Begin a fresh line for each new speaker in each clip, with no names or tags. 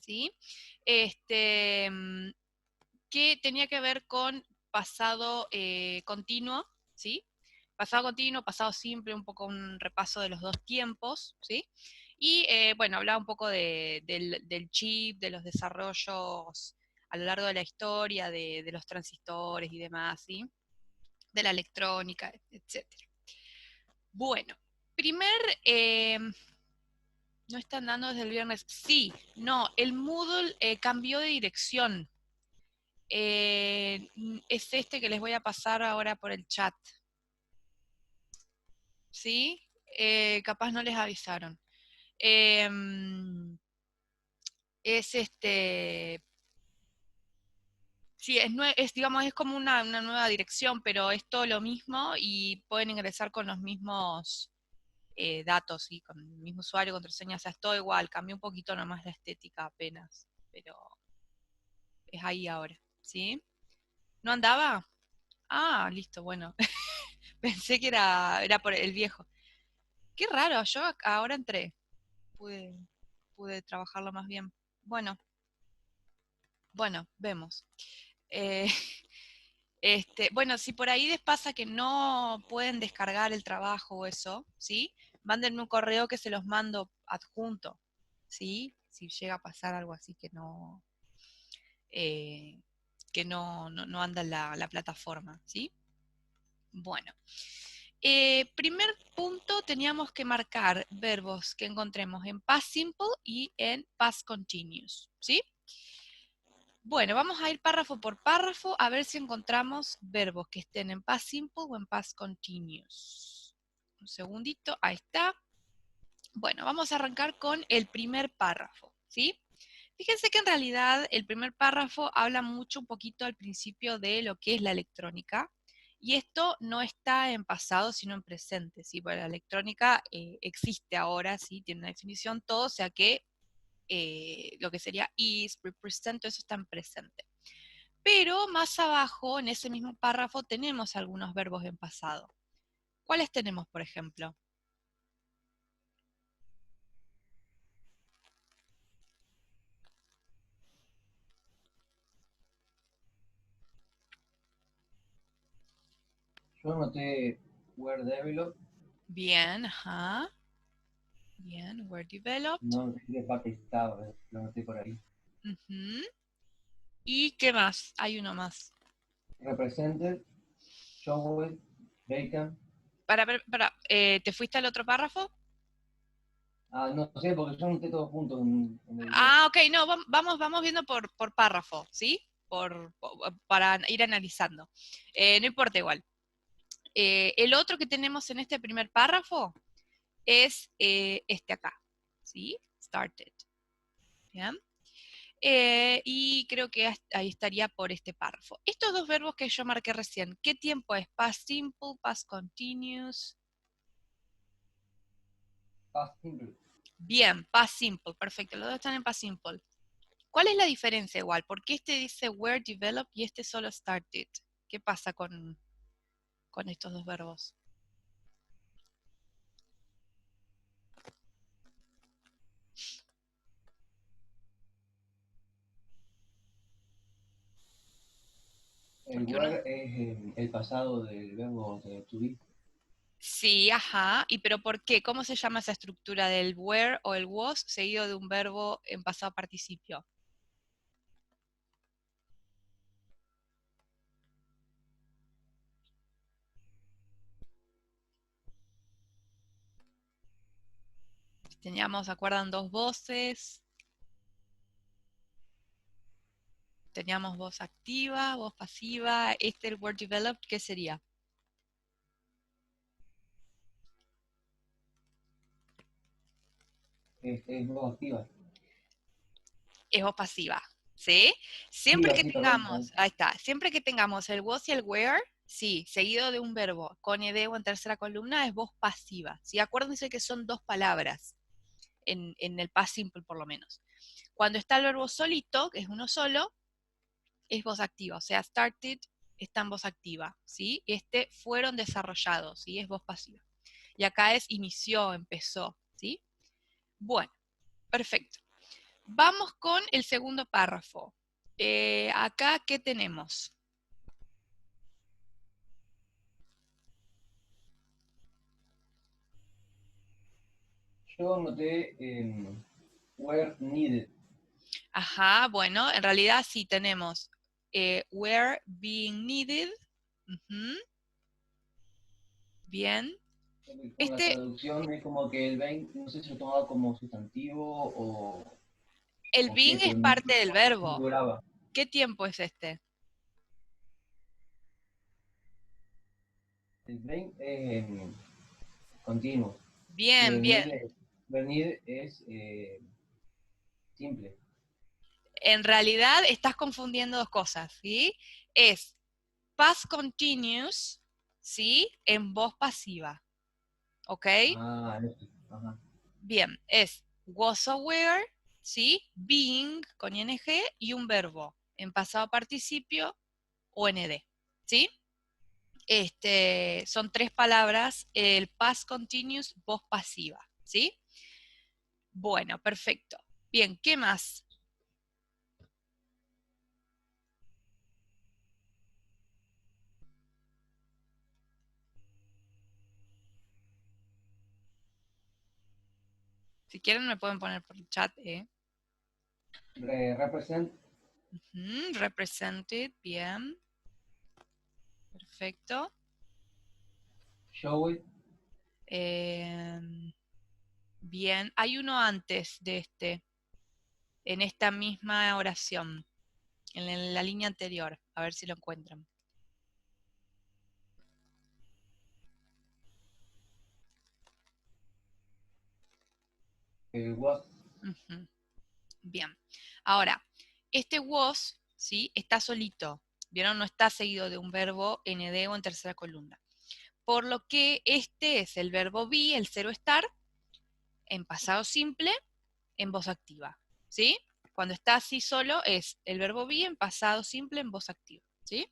¿sí? Que tenía que ver con pasado continuo, ¿sí? Pasado continuo, pasado simple, un poco un repaso de los dos tiempos, ¿sí? Y bueno, hablaba un poco del chip, de los desarrollos a lo largo de la historia, de los transistores y demás, ¿sí? De la electrónica, etcétera. Bueno, primer, no están dando desde el viernes. Sí, no, el Moodle cambió de dirección. Es este que les voy a pasar ahora por el chat. ¿Sí? Capaz no les avisaron. Eh, es este. Sí, digamos, es como una nueva dirección, pero es todo lo mismo y pueden ingresar con los mismos datos y con el mismo usuario, contraseña, o sea, es todo igual, cambió un poquito nomás la estética apenas, pero es ahí ahora, ¿sí? ¿No andaba? Ah, listo, bueno. Pensé que era por el viejo. Qué raro, yo ahora entré. Pude, pude trabajarlo más bien. Bueno, bueno, vemos. Eh, bueno, si por ahí les pasa que no pueden descargar el trabajo o eso, ¿sí? Mándenme un correo que se los mando adjunto, ¿sí? Si llega a pasar algo así eh, que no anda la plataforma, ¿sí? Bueno. Primer punto, teníamos que marcar verbos que encontremos en past simple y en past continuous, ¿sí? Bueno, vamos a ir párrafo por párrafo a ver si encontramos verbos que estén en past simple o en past continuous. Un segundito, ahí está. Bueno, vamos a arrancar con el primer párrafo, ¿sí? Fíjense que en realidad el primer párrafo habla mucho un poquito al principio de lo que es la electrónica, y esto no está en pasado, sino en presente, ¿sí? Porque la electrónica existe ahora, ¿sí? Tiene una definición, todo, o sea que lo que sería is, represent, eso está en presente. Pero más abajo, en ese mismo párrafo, tenemos algunos verbos en pasado. ¿Cuáles tenemos, por ejemplo?
Yo anoté were developed,
Bien, ajá. Bien, were developed.
no sé qué parte estaba, lo anoté por ahí.
Ujú. ¿Y qué más? Hay uno más.
Represented, showed, vacant.
¿Te fuiste al otro párrafo?
Ah, no sé, porque yo anoté todo junto en el Word.
Ah, ok, no, vamos viendo por párrafo, ¿sí? Para ir analizando. No importa igual. El otro que tenemos en este primer párrafo es este acá, ¿sí? Started. ¿Bien? Y creo que ahí estaría por este párrafo. Estos dos verbos que yo marqué recién, ¿qué tiempo es? Past simple, past continuous.
Past simple.
Bien, past simple, perfecto. Los dos están en past simple. ¿Cuál es la diferencia igual? ¿Por qué este dice were developed y este solo started? ¿Qué pasa con estos dos verbos?
El
Porque uno...
were es el pasado del verbo to be.
Sí, ajá. ¿Y pero por qué? ¿Cómo se llama esa estructura del were o el was seguido de un verbo en pasado participio? Teníamos, ¿se acuerdan? Dos voces. Teníamos voz activa, voz pasiva. Este, el word developed, ¿qué sería?
Es voz activa.
Es voz pasiva, ¿sí? Siempre
Activa,
que
sí, perdón.
tengamos, ahí está, siempre que tengamos el was y el where, sí, seguido de un verbo con ed o en tercera columna, es voz pasiva, ¿sí? Acuérdense que son dos palabras, en el past simple por lo menos. Cuando está el verbo solito, que es uno solo, es voz activa, o sea, started está en voz activa, ¿sí? Este fueron desarrollados, ¿sí? Es voz pasiva. Y acá es inició, empezó, ¿sí? Bueno, perfecto. Vamos con el segundo párrafo. Acá, ¿qué tenemos?
Yo noté where needed.
Ajá, bueno, en realidad sí tenemos where being needed. Ujú. Bien.
Con la traducción es como que el being, no sé si lo tomaba como sustantivo
El
o qué,
being es
pero
parte del
no
verbo.
figuraba.
¿Qué tiempo es este?
El being es continuo. Y
Bien, bien.
venir es simple.
En realidad estás confundiendo dos cosas, ¿sí? Es past continuous, ¿sí? En voz pasiva, ¿ok?
Ah, eso. Ajá.
Bien, es was aware, ¿sí? Being con ing y un verbo en pasado participio o nd, ¿sí? Son tres palabras, el past continuous, voz pasiva, ¿sí? Bueno, perfecto. Bien, ¿qué más? Si quieren me pueden poner por el chat, ¿eh?
Represent.
Represented, bien, perfecto.
Show it.
Bien, hay uno antes de en esta misma oración, en la línea anterior, a ver si lo encuentran.
Was.
Ujú. Bien, ahora, este was, ¿sí? Está solito, ¿vieron? No está seguido de un verbo nd o en tercera columna. Por lo que este es el verbo be, el cero estar, en pasado simple, en voz activa, ¿sí? Cuando está así solo es el verbo be en pasado simple en voz activa, ¿sí?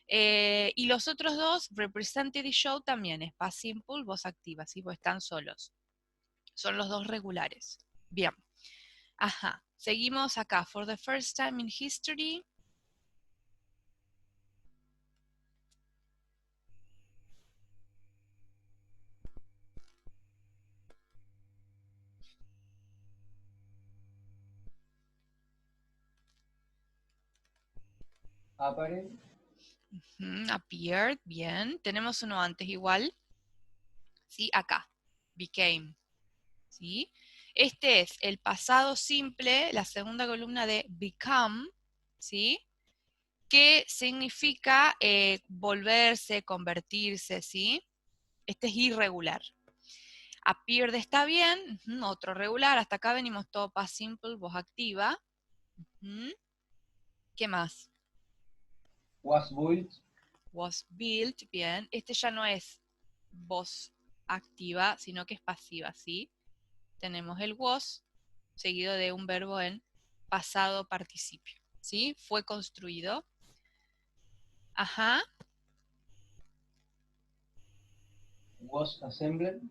Y los otros dos, represented y show, también es past simple, voz activa, ¿sí? Pues están solos. Son los dos regulares. Bien. Ajá. Seguimos acá. For the first time in history.
Apparent.
Appeared. Bien. Tenemos uno antes igual. ¿Sí? Acá. Became. ¿Sí? Este es el pasado simple, la segunda columna de become, ¿sí? Que significa volverse, convertirse, ¿sí? Este es irregular. Appeared está bien, otro regular, hasta acá venimos todo past simple, voz activa. ¿Qué más?
Was built.
Was built, bien. Este ya no es voz activa, sino que es pasiva, ¿sí? Tenemos el was seguido de un verbo en pasado participio, ¿sí? Fue construido. Ajá.
Was assembled.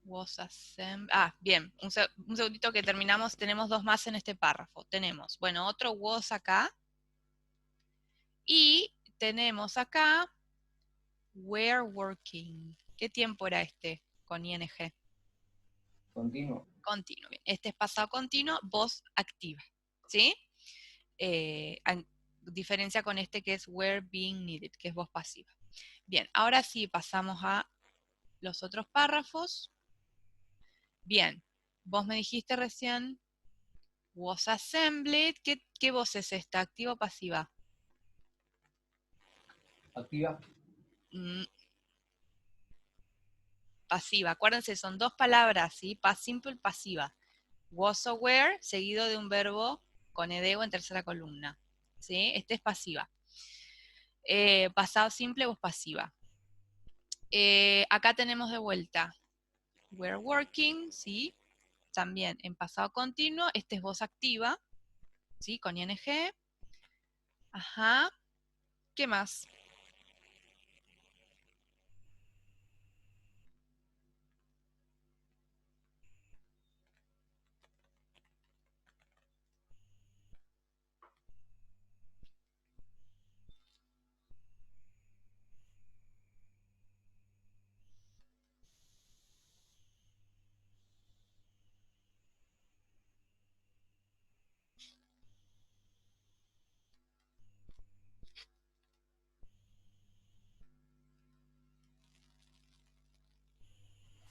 Was assembled. Ah, bien. Un segundito que terminamos. Tenemos dos más en este párrafo. Tenemos, bueno, otro was acá. Y tenemos acá were working. ¿Qué tiempo era este con ing?
Continuo.
Continuo. Bien. Este es pasado continuo, voz activa. ¿Sí? A diferencia con este que es were being needed, que es voz pasiva. Bien, ahora sí pasamos a los otros párrafos. Bien, vos me dijiste recién was assembled. ¿Qué voz es esta? ¿Activa o pasiva?
Activa.
Mm, pasiva. Acuérdense, son dos palabras, ¿sí? Past simple, pasiva. Was aware, seguido de un verbo con ed o en tercera columna. ¿Sí? Este es pasiva. Pasado simple, voz pasiva. Acá tenemos de vuelta. We're working, ¿sí? También en pasado continuo. Este es voz activa, ¿sí? Con ing. Ajá. ¿Qué más?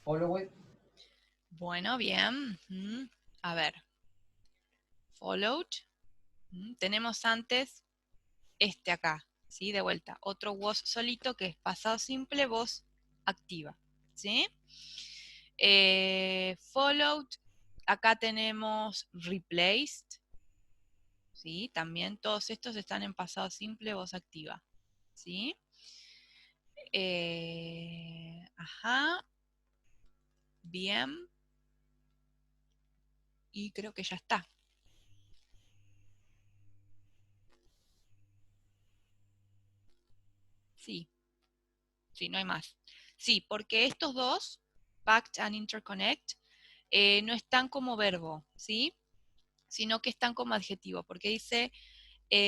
Followed.
Bueno, bien. A ver, followed. Tenemos antes este acá, ¿sí? De vuelta, otro was solito que es pasado simple, voz activa, ¿sí? Followed, acá tenemos replaced, ¿sí? También todos estos están en pasado simple, voz activa, ¿sí? Ajá, bien, y creo que ya está. Sí, sí, no hay más. Sí, porque estos dos, packed and interconnect, no están como verbo, ¿sí? Sino que están como adjetivo, porque dice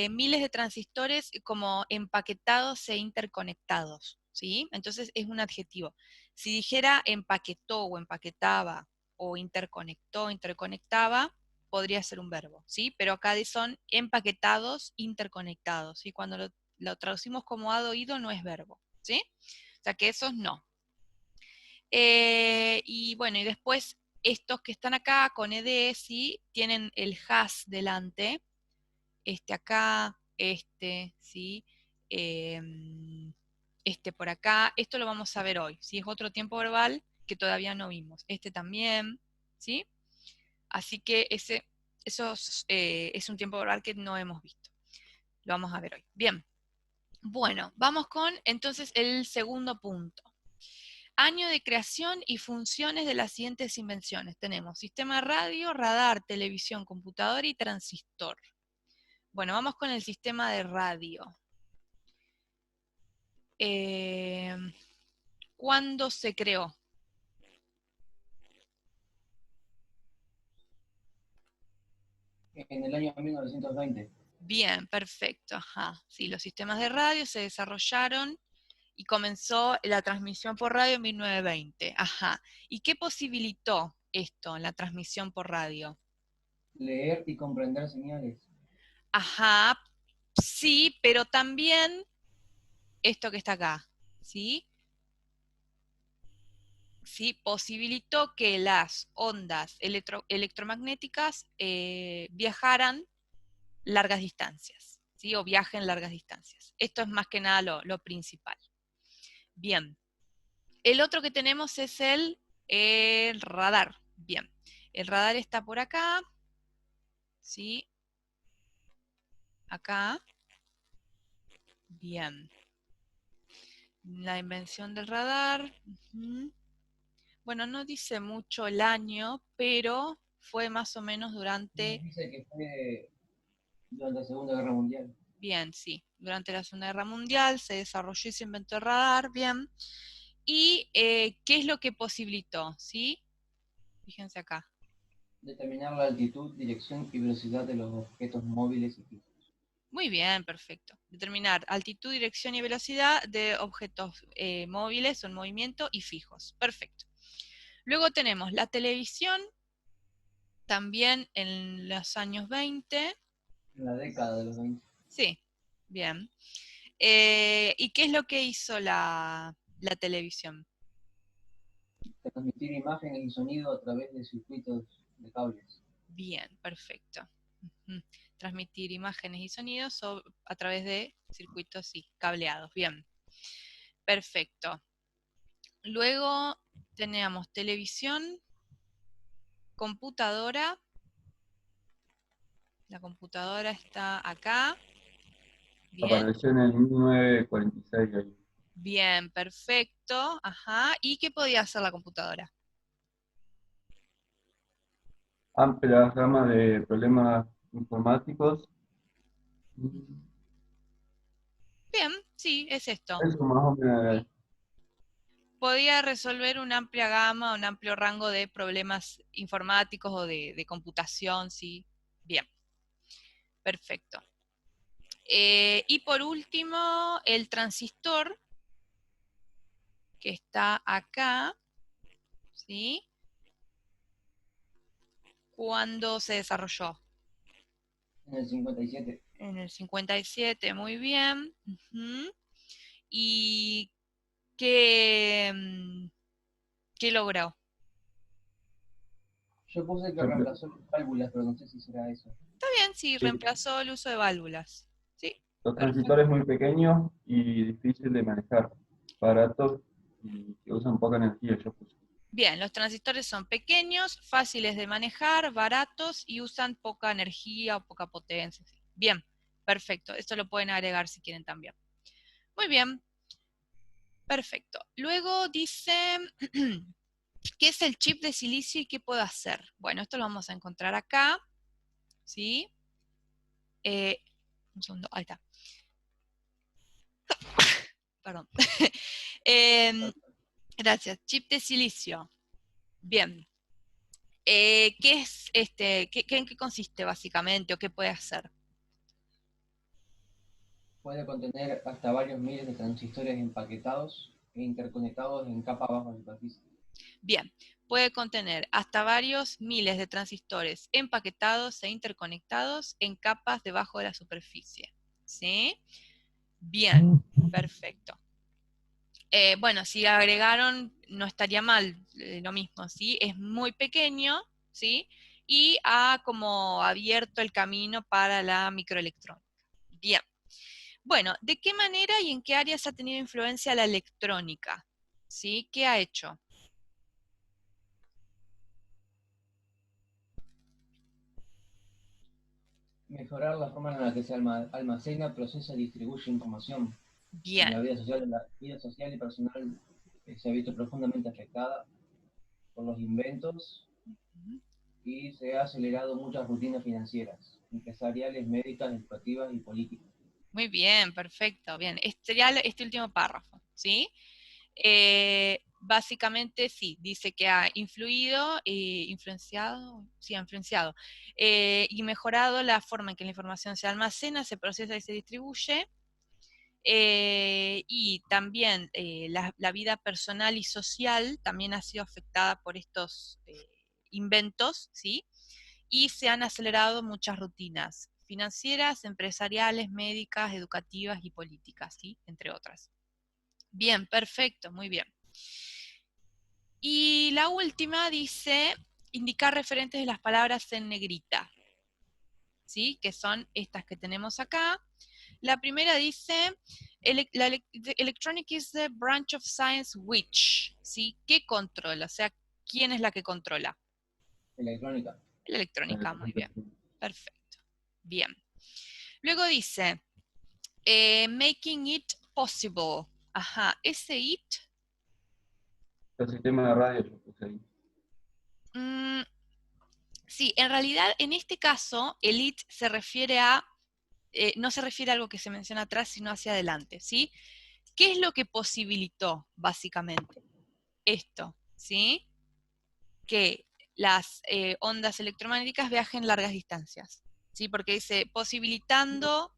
miles de transistores como empaquetados e interconectados, ¿sí? Entonces es un adjetivo. Si dijera empaquetó o empaquetaba o interconectó, interconectaba, podría ser un verbo, ¿sí? Pero acá son empaquetados, interconectados, ¿sí? Cuando lo traducimos como ha oído no es verbo, ¿sí? O sea que esos no. Y bueno, y después estos que están acá con ed, sí, tienen el has delante, este acá, este, ¿sí? Este por acá, esto lo vamos a ver hoy, ¿sí? Es otro tiempo verbal que todavía no vimos. Este también, ¿sí? Así que es un tiempo verbal que no hemos visto. Lo vamos a ver hoy. Bien. Bueno, vamos con entonces el segundo punto. Año de creación y funciones de las siguientes invenciones. Tenemos sistema de radio, radar, televisión, computadora y transistor. Bueno, vamos con el sistema de radio. Eh, ¿Cuándo se creó?
En el año 1920.
Bien, perfecto. Ajá. Sí, los sistemas de radio se desarrollaron y comenzó la transmisión por radio en 1920. Ajá. ¿Y qué posibilitó esto, la transmisión por radio?
Leer y comprender señales.
Ajá, sí, pero también esto que está acá, ¿sí? Sí, posibilitó que las ondas electromagnéticas viajaran largas distancias, ¿sí? O viajen largas distancias. Esto es más que nada lo principal. Bien, el otro que tenemos es el radar. Bien, el radar está por acá, ¿sí? Acá. Bien. La invención del radar. Bueno, no dice mucho el año, pero fue más o menos durante,
Dice que fue durante la Segunda Guerra Mundial.
bien, sí, durante la Segunda Guerra Mundial se desarrolló y se inventó el radar, bien. ¿Y qué es lo que posibilitó? ¿Sí? Fíjense acá.
Determinar la altitud, dirección y velocidad de los objetos móviles y fijos.
Muy bien, perfecto. Determinar altitud, dirección y velocidad de objetos móviles o en movimiento y fijos. Perfecto. Luego tenemos la televisión, también en los años 20.
En la década de los 20.
Sí, bien. ¿Y qué es lo que hizo la televisión?
Transmitir imágenes y sonido a través de circuitos de cables.
Bien, perfecto. Ujú. Transmitir imágenes y sonidos a través de circuitos, sí, cableados. Bien, perfecto. Luego tenemos televisión, computadora. La computadora está acá. Bien,
Apareció en el 1946 ahí.
bien, perfecto. Ajá. ¿Y qué podía hacer la computadora?
Amplia gama de problemas informáticos.
Bien, sí, es esto.
Eso más o menos.
Podía resolver una amplia gama, un amplio rango de problemas informáticos o de computación, sí. Bien, perfecto. Y por último, el transistor, que está acá, ¿sí? ¿Cuándo se desarrolló?
En el 57.
En el 57, muy bien. Ujú. ¿Y qué, ¿Qué logró?
Yo puse que
Yo-
reemplazó las válvulas, pero no sé si será eso.
Está bien, sí,
Sí,
reemplazó el uso de válvulas. Sí,
los
perfecto.
transistores muy pequeños y difícil de manejar, baratos y que usan poca energía, yo puse.
Bien, los transistores son pequeños, fáciles de manejar, baratos y usan poca energía o poca potencia. Bien, perfecto. Esto lo pueden agregar si quieren también. Muy bien, perfecto. Luego dice, ¿qué es el chip de silicio y qué puede hacer? Bueno, esto lo vamos a encontrar acá, ¿sí? Un segundo, ahí está. Perdón. Em, gracias. Chip de silicio. Bien. ¿Qué es en qué consiste básicamente o qué puede hacer?
Puede contener hasta varios miles de transistores empaquetados e interconectados en capa bajo la superficie.
Bien, puede contener hasta varios miles de transistores empaquetados e interconectados en capas debajo de la superficie. ¿Sí? Bien, perfecto. Bueno, si agregaron, no estaría mal, lo mismo, ¿sí? Es muy pequeño, ¿sí? Y ha como abierto el camino para la microelectrónica. Bien. Bueno, ¿de qué manera y en qué áreas ha tenido influencia la electrónica? ¿Sí? ¿Qué ha hecho?
Mejorar la forma en la que se almacena, procesa y distribuye información. Y
Bien.
la vida social y personal se ha visto profundamente afectada por los inventos y se ha acelerado muchas rutinas financieras, empresariales, médicas, educativas y políticas.
Muy bien, perfecto, bien. Este último párrafo, ¿sí? Básicamente sí, dice que ha influido, influenciado, sí, ha influenciado, y mejorado la forma en que la información se almacena, se procesa y se distribuye, y también la vida personal y social también ha sido afectada por estos inventos, ¿sí? Y se han acelerado muchas rutinas financieras, empresariales, médicas, educativas y políticas, ¿sí? Entre otras. Bien, perfecto, muy bien. Y la última dice indicar referentes de las palabras en negrita, ¿sí? Que son estas que tenemos acá. La primera dice, electronic is the branch of science which, ¿sí? ¿Qué controla? O sea, ¿quién es la que controla?
Electrónica.
La electrónica, muy bien. Perfecto. Bien. Luego dice, making it possible. Ajá, ese it,
El sistema de radio yo puse ahí.
mm, sí, en realidad en este caso el it se refiere a, no se refiere a algo que se menciona atrás, sino hacia adelante, ¿sí? ¿Qué es lo que posibilitó, básicamente? Esto, ¿sí? Que las ondas electromagnéticas viajen largas distancias, ¿sí? Porque dice posibilitando,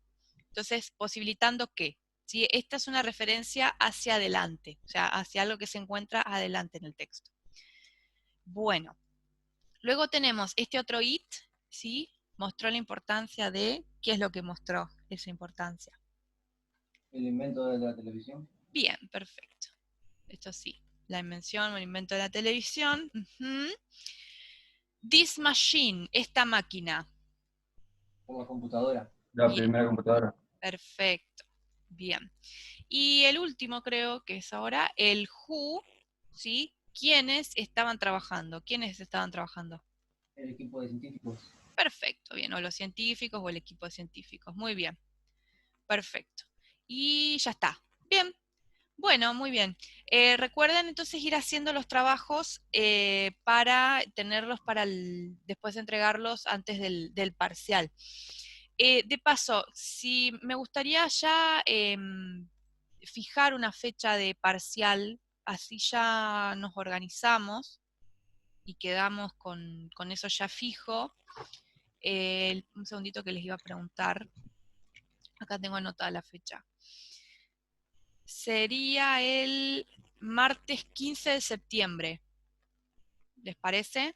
entonces, ¿posibilitando qué? ¿Sí? Esta es una referencia hacia adelante, o sea, hacia algo que se encuentra adelante en el texto. Bueno, luego tenemos este otro it, ¿sí? Mostró la importancia de, ¿qué es lo que mostró esa importancia?
El invento de la televisión.
Bien, perfecto. Esto sí, la invención o el invento de la televisión. This machine, esta máquina.
Por la computadora.
La
Bien,
primera computadora.
perfecto. Bien. Y el último creo que es ahora el who, ¿sí? ¿Quiénes estaban trabajando? ¿Quiénes estaban trabajando?
El equipo de científicos.
Perfecto, bien. O los científicos o el equipo de científicos. Muy bien. Perfecto. Y ya está. Bien. Bueno, muy bien. Recuerden entonces ir haciendo los trabajos para tenerlos para después de entregarlos antes del parcial. De paso, si me gustaría ya fijar una fecha de parcial, así ya nos organizamos y quedamos con eso ya fijo. Un segundito que les iba a preguntar. Acá tengo anotada la fecha. Sería el martes 15 de septiembre. ¿Les parece?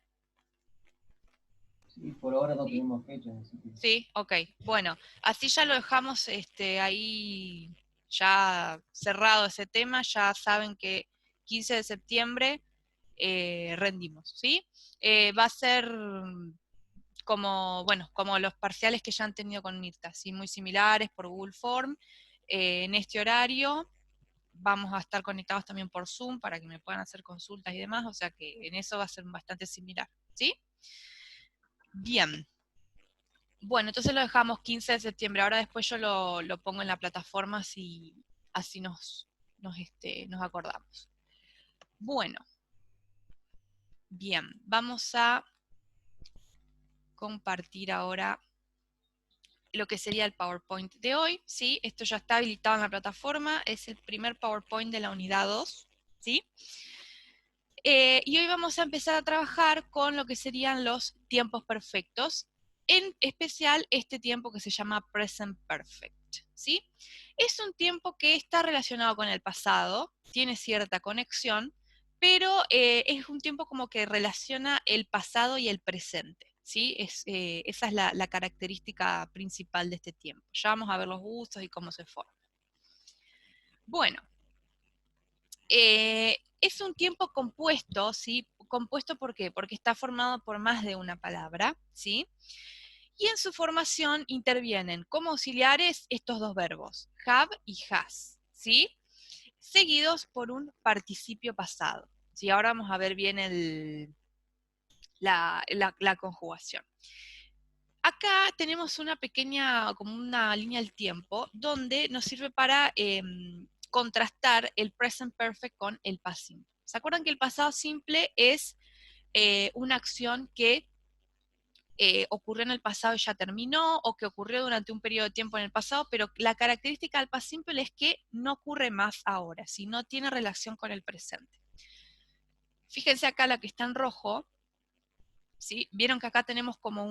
Sí, por ahora no
Sí.
tenemos fechas, así que
Sí, ok. Bueno, así ya lo dejamos ahí ya cerrado ese tema. Ya saben que 15 de septiembre rendimos, ¿sí? Va a ser como, bueno, como los parciales que ya han tenido con Mirta, ¿sí? Muy similares por Google Form. En este horario vamos a estar conectados también por Zoom para que me puedan hacer consultas y demás, o sea que en eso va a ser bastante similar, ¿sí? Bien. Bueno, entonces lo dejamos 15 de septiembre. Ahora después yo lo pongo en la plataforma, así nos acordamos. Bueno, bien, vamos a compartir ahora lo que sería el PowerPoint de hoy, ¿sí? Esto ya está habilitado en la plataforma, es el primer PowerPoint de la unidad 2, ¿sí? Y hoy vamos a empezar a trabajar con lo que serían los tiempos perfectos, en especial este tiempo que se llama Present Perfect, ¿sí? Es un tiempo que está relacionado con el pasado, tiene cierta conexión, pero es un tiempo como que relaciona el pasado y el presente, ¿sí? Esa es la característica principal de este tiempo. Ya vamos a ver los usos y cómo se forma. Bueno, es un tiempo compuesto, ¿sí? ¿Compuesto por qué? Porque está formado por más de una palabra, ¿sí? Y en su formación intervienen como auxiliares estos dos verbos, have y has, ¿sí? Seguidos por un participio pasado. ¿Sí? Ahora vamos a ver bien la conjugación. Acá tenemos una pequeña, como una línea del tiempo, donde nos sirve para contrastar el present perfect con el past simple. ¿Se acuerdan que el pasado simple es una acción que ocurrió en el pasado y ya terminó, o que ocurrió durante un periodo de tiempo en el pasado, pero la característica del past simple es que no ocurre más ahora, si no tiene relación con el presente. Fíjense acá la que está en rojo, ¿sí? Vieron que acá tenemos como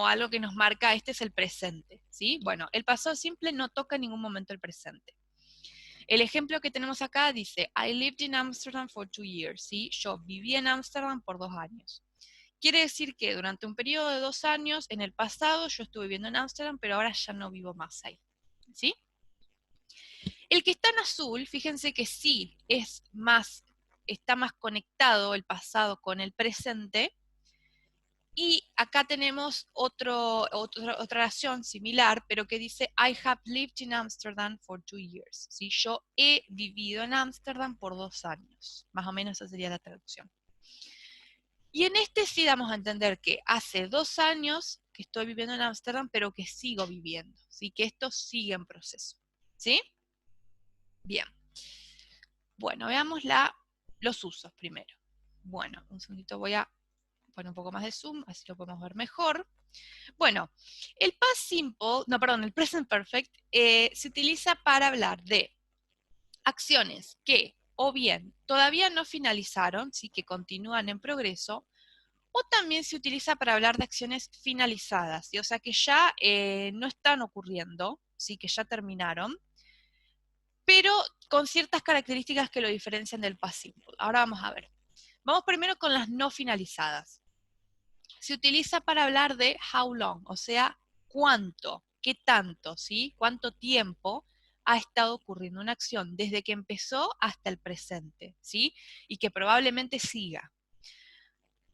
algo que nos marca, este es el presente, ¿sí? Bueno, el pasado simple no toca en ningún momento el presente. El ejemplo que tenemos acá dice, I lived in Amsterdam for 2 years, ¿sí? Yo viví en Ámsterdam por 2 años. Quiere decir que durante un periodo de 2 años, en el pasado, yo estuve viviendo en Ámsterdam, pero ahora ya no vivo más ahí, ¿sí? El que está en azul, fíjense que sí está más conectado el pasado con el presente, y acá tenemos otra oración similar, pero que dice, I have lived in Amsterdam for 2 years. ¿Sí? Yo he vivido en Ámsterdam por 2 años. Más o menos esa sería la traducción. Y en este sí damos a entender que hace 2 años que estoy viviendo en Ámsterdam, pero que sigo viviendo. ¿Sí? Que esto sigue en proceso. ¿Sí? Bien. Bueno, veamos los usos primero. Bueno, un segundito voy a poner un poco más de zoom, así lo podemos ver mejor. Bueno, el el present perfect se utiliza para hablar de acciones que o bien todavía no finalizaron, sí que continúan en progreso, o también se utiliza para hablar de acciones finalizadas, ¿sí? O sea que ya no están ocurriendo, sí que ya terminaron, pero con ciertas características que lo diferencian del past simple. Ahora vamos a ver. Vamos primero con las no finalizadas. Se utiliza para hablar de how long, o sea, cuánto, qué tanto, ¿sí? Cuánto tiempo ha estado ocurriendo una acción desde que empezó hasta el presente, ¿sí? Y que probablemente siga.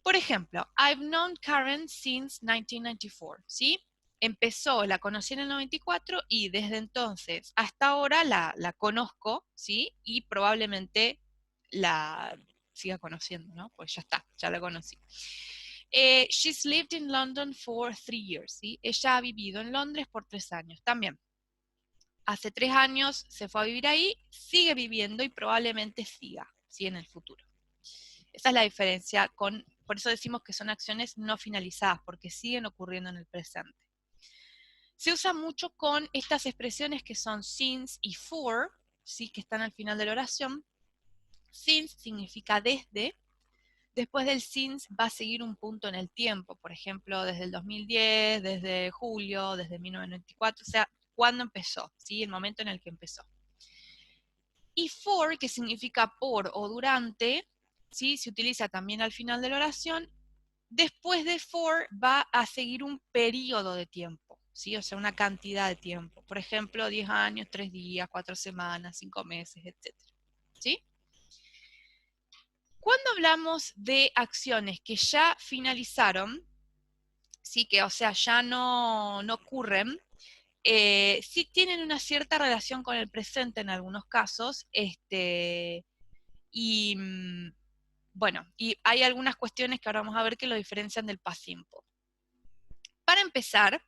Por ejemplo, I've known Karen since 1994, ¿sí? Empezó, la conocí en el 94 y desde entonces hasta ahora la conozco, ¿sí? Y probablemente la siga conociendo, ¿no? Pues ya está, ya la conocí. She's lived in London for 3 years, ¿sí? Ella ha vivido en Londres por 3 años también. Hace 3 años se fue a vivir ahí, sigue viviendo y probablemente siga, ¿sí? En el futuro. Esa es la diferencia por eso decimos que son acciones no finalizadas, porque siguen ocurriendo en el presente. Se usa mucho con estas expresiones que son since y for, ¿sí? Que están al final de la oración. Since significa desde. Después del since va a seguir un punto en el tiempo, por ejemplo, desde el 2010, desde julio, desde 1994, o sea, ¿cuándo empezó? ¿Sí? El momento en el que empezó. Y for, que significa por o durante, ¿sí? Se utiliza también al final de la oración. Después de for va a seguir un periodo de tiempo, ¿sí? O sea, una cantidad de tiempo. Por ejemplo, 10 años, 3 días, 4 semanas, 5 meses, etc. ¿Sí? Cuando hablamos de acciones que ya finalizaron, sí, que o sea, ya no ocurren, sí tienen una cierta relación con el presente en algunos casos, y bueno, y hay algunas cuestiones que ahora vamos a ver que lo diferencian del past simple. Para empezar,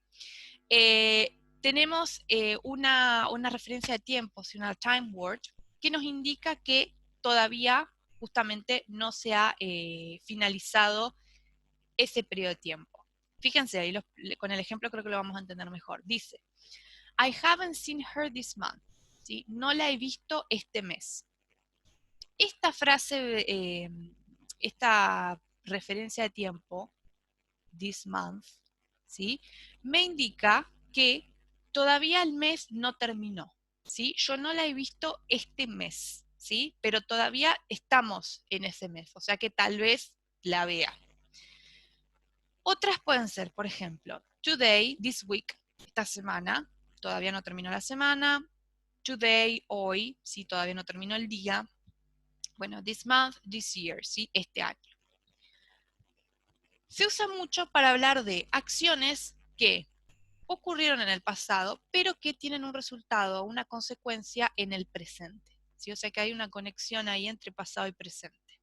tenemos una referencia de tiempo, una time word, que nos indica que todavía justamente no se ha finalizado ese periodo de tiempo. Fíjense, ahí con el ejemplo creo que lo vamos a entender mejor. Dice, I haven't seen her this month. ¿Sí? No la he visto este mes. Esta frase, esta referencia de tiempo, this month, ¿sí? Me indica que todavía el mes no terminó, ¿sí? Yo no la he visto este mes, ¿sí? Pero todavía estamos en ese mes, o sea que tal vez la vea. Otras pueden ser, por ejemplo, today, this week, esta semana, todavía no terminó la semana. Today, hoy, sí, todavía no terminó el día. Bueno, this month, this year, sí, este año. Se usa mucho para hablar de acciones que ocurrieron en el pasado, pero que tienen un resultado, una consecuencia en el presente. ¿Sí? O sea que hay una conexión ahí entre pasado y presente.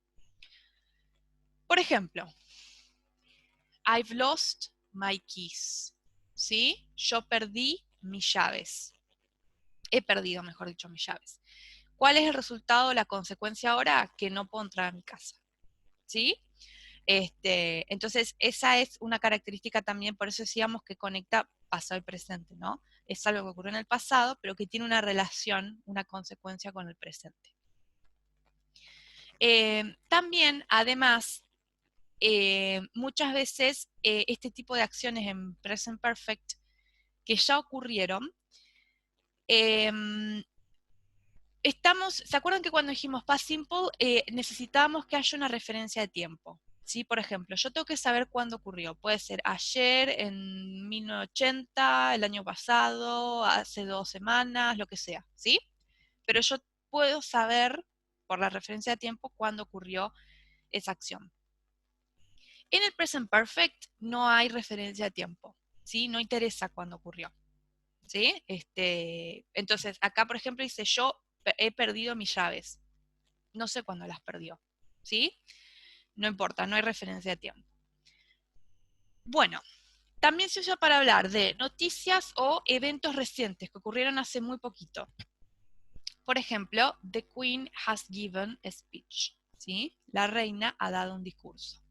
Por ejemplo, I've lost my keys. ¿Sí? Yo perdí mis llaves. He perdido, mejor dicho, mis llaves. ¿Cuál es el resultado, la consecuencia ahora? Que no puedo entrar a mi casa. ¿Sí? Entonces, esa es una característica también, por eso decíamos que conecta pasado y presente, ¿no? Es algo que ocurrió en el pasado, pero que tiene una relación, una consecuencia con el presente. También, además, muchas veces este tipo de acciones en present perfect que ya ocurrieron, ¿se acuerdan que cuando dijimos past simple necesitábamos que haya una referencia de tiempo? ¿Sí? Por ejemplo, yo tengo que saber cuándo ocurrió. Puede ser ayer, en 1980, el año pasado, hace 2 semanas, lo que sea, ¿sí? Pero yo puedo saber, por la referencia de tiempo, cuándo ocurrió esa acción. En el present perfect no hay referencia de tiempo, ¿sí? No interesa cuándo ocurrió, ¿sí? Entonces, acá, por ejemplo, dice yo he perdido mis llaves. No sé cuándo las perdió, ¿sí? No importa, no hay referencia de tiempo. Bueno, también se usa para hablar de noticias o eventos recientes que ocurrieron hace muy poquito. Por ejemplo, the queen has given a speech, ¿sí? La reina ha dado un discurso.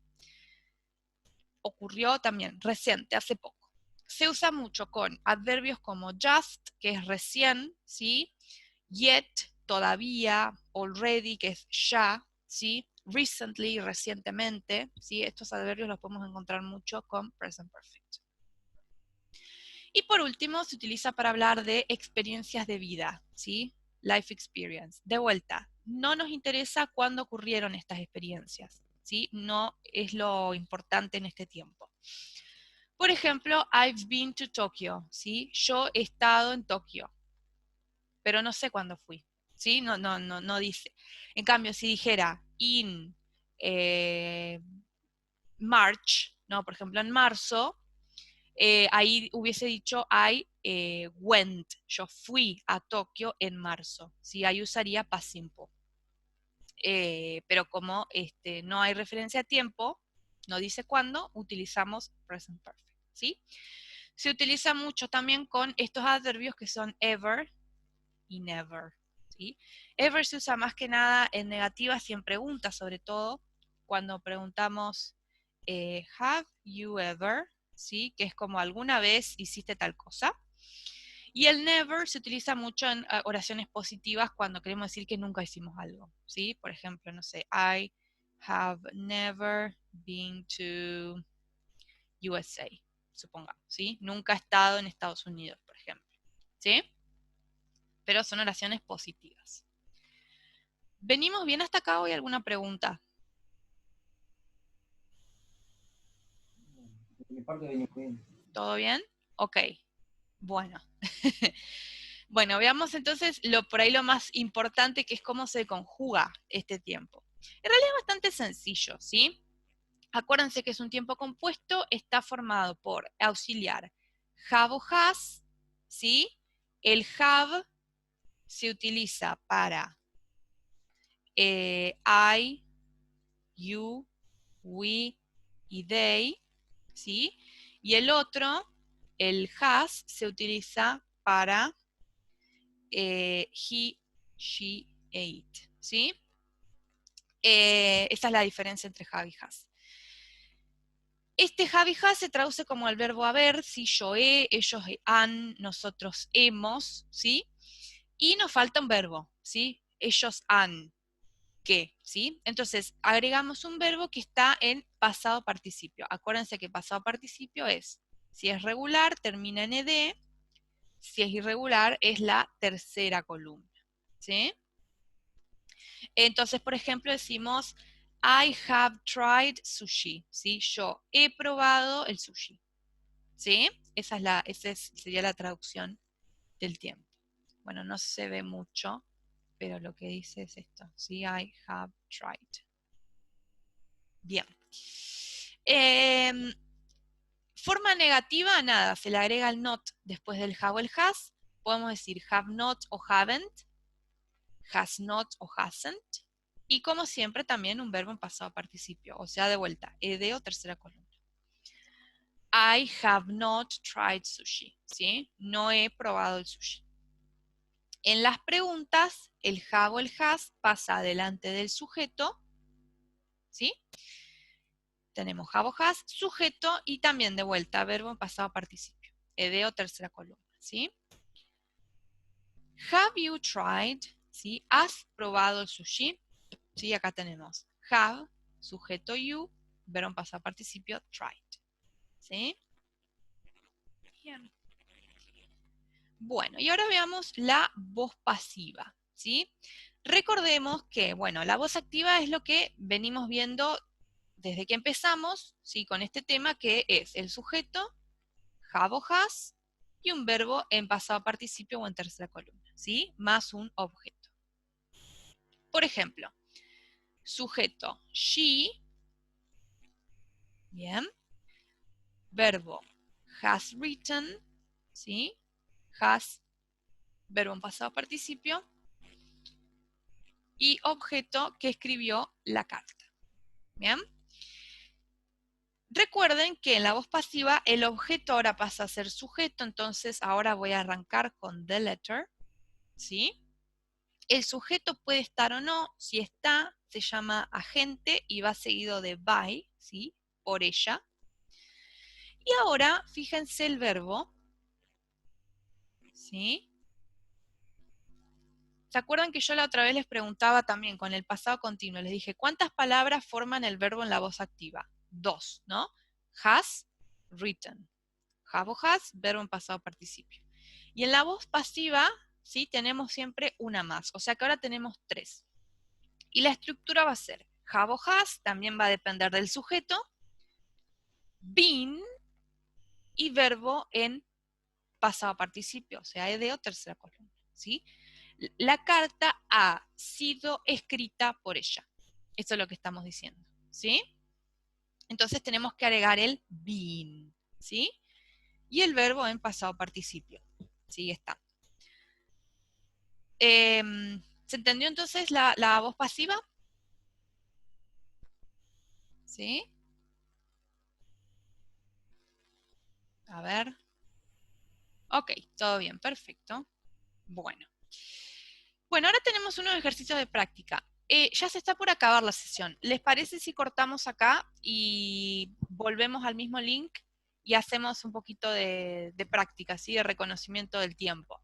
Ocurrió también reciente, hace poco. Se usa mucho con adverbios como just, que es recién, ¿sí? Yet, todavía, already, que es ya, ¿sí? Recently, recientemente, ¿sí? Estos adverbios los podemos encontrar mucho con present perfect. Y por último, se utiliza para hablar de experiencias de vida, ¿sí? Life experience. De vuelta, no nos interesa cuándo ocurrieron estas experiencias, ¿sí? No es lo importante en este tiempo. Por ejemplo, I've been to Tokyo, ¿sí? Yo he estado en Tokio, pero no sé cuándo fui, ¿sí? No dice. En cambio, si dijera in March, ¿no? Por ejemplo, en marzo, ahí hubiese dicho I went, yo fui a Tokio en marzo, ¿sí? Ahí usaría past simple. Pero como no hay referencia a tiempo, no dice cuándo, utilizamos present perfect, ¿sí? Se utiliza mucho también con estos adverbios que son ever y never, ¿sí? Ever se usa más que nada en negativas y en preguntas, sobre todo cuando preguntamos have you ever, ¿sí? Que es como alguna vez hiciste tal cosa. Y el never se utiliza mucho en oraciones positivas cuando queremos decir que nunca hicimos algo, ¿sí? Por ejemplo, no sé, I have never been to USA, supongamos, ¿sí? Nunca he estado en Estados Unidos, por ejemplo, ¿sí? Pero son oraciones positivas. ¿Venimos bien hasta acá o hay alguna pregunta?
De mi parte venimos bien.
¿Todo bien? Ok, bueno. Bueno, veamos entonces por ahí lo más importante que es cómo se conjuga este tiempo. En realidad es bastante sencillo, ¿sí? Acuérdense que es un tiempo compuesto, está formado por auxiliar have o has, ¿sí? El have se utiliza para I, you, we y they, ¿sí? Y el otro, el has, se utiliza para he, she, ate, ¿sí? Esa es la diferencia entre have y has. Este have y has se traduce como el verbo haber, ¿sí? Yo he, ellos han, nosotros hemos, ¿sí? Y nos falta un verbo, ¿sí? Ellos han, ¿qué? ¿Sí? Entonces, agregamos un verbo que está en pasado participio. Acuérdense que pasado participio es, si es regular, termina en ed, si es irregular, es la tercera columna, ¿sí? Entonces, por ejemplo, decimos, I have tried sushi, ¿sí? Yo he probado el sushi, ¿sí? Esa sería la traducción del tiempo. Bueno, no se ve mucho, pero lo que dice es esto, ¿sí? I have tried. Bien. Forma negativa, nada, se le agrega el not después del have o el has. Podemos decir have not o haven't, has not o hasn't. Y como siempre también un verbo en pasado participio, o sea, de vuelta, ed o tercera columna. I have not tried sushi, ¿sí? No he probado el sushi. En las preguntas, el have o el has pasa delante del sujeto, ¿sí? Tenemos have o has, sujeto y también de vuelta, verbo en pasado participio, ed o tercera columna, ¿sí? Have you tried? ¿Sí? ¿Has probado el sushi? Sí, acá tenemos have, sujeto you, verbo en pasado participio, tried. ¿Sí? Bien. Bueno, y ahora veamos la voz pasiva, ¿sí? Recordemos que, bueno, la voz activa es lo que venimos viendo desde que empezamos, ¿sí? Con este tema, que es el sujeto, have o has, y un verbo en pasado participio o en tercera columna, ¿sí? Más un objeto. Por ejemplo, sujeto, she, bien, verbo, has written, ¿sí? Has, verbo en pasado participio, y objeto que escribió la carta, ¿bien? Recuerden que en la voz pasiva el objeto ahora pasa a ser sujeto, entonces ahora voy a arrancar con the letter, ¿sí? El sujeto puede estar o no, si está, se llama agente y va seguido de by, ¿sí? Por ella. Y ahora, fíjense el verbo, ¿sí? ¿Se acuerdan que yo la otra vez les preguntaba también con el pasado continuo? Les dije, ¿cuántas palabras forman el verbo en la voz activa? 2, ¿no? Has, written. Have o has, verbo en pasado participio. Y en la voz pasiva, ¿sí? Tenemos siempre una más. O sea que ahora tenemos 3. Y la estructura va a ser have o has, también va a depender del sujeto, been y verbo en pasado participio, o sea, ed o tercera columna, ¿sí? La carta ha sido escrita por ella. Eso es lo que estamos diciendo, ¿sí? Entonces tenemos que agregar el been, ¿sí? Y el verbo en pasado participio. Sigue estando. ¿Se entendió entonces la voz pasiva? ¿Sí? A ver. Ok, todo bien, perfecto. Bueno. Bueno, ahora tenemos unos ejercicios de práctica. Ya se está por acabar la sesión. ¿Les parece si cortamos acá y volvemos al mismo link y hacemos un poquito de práctica, ¿sí? De reconocimiento del tiempo?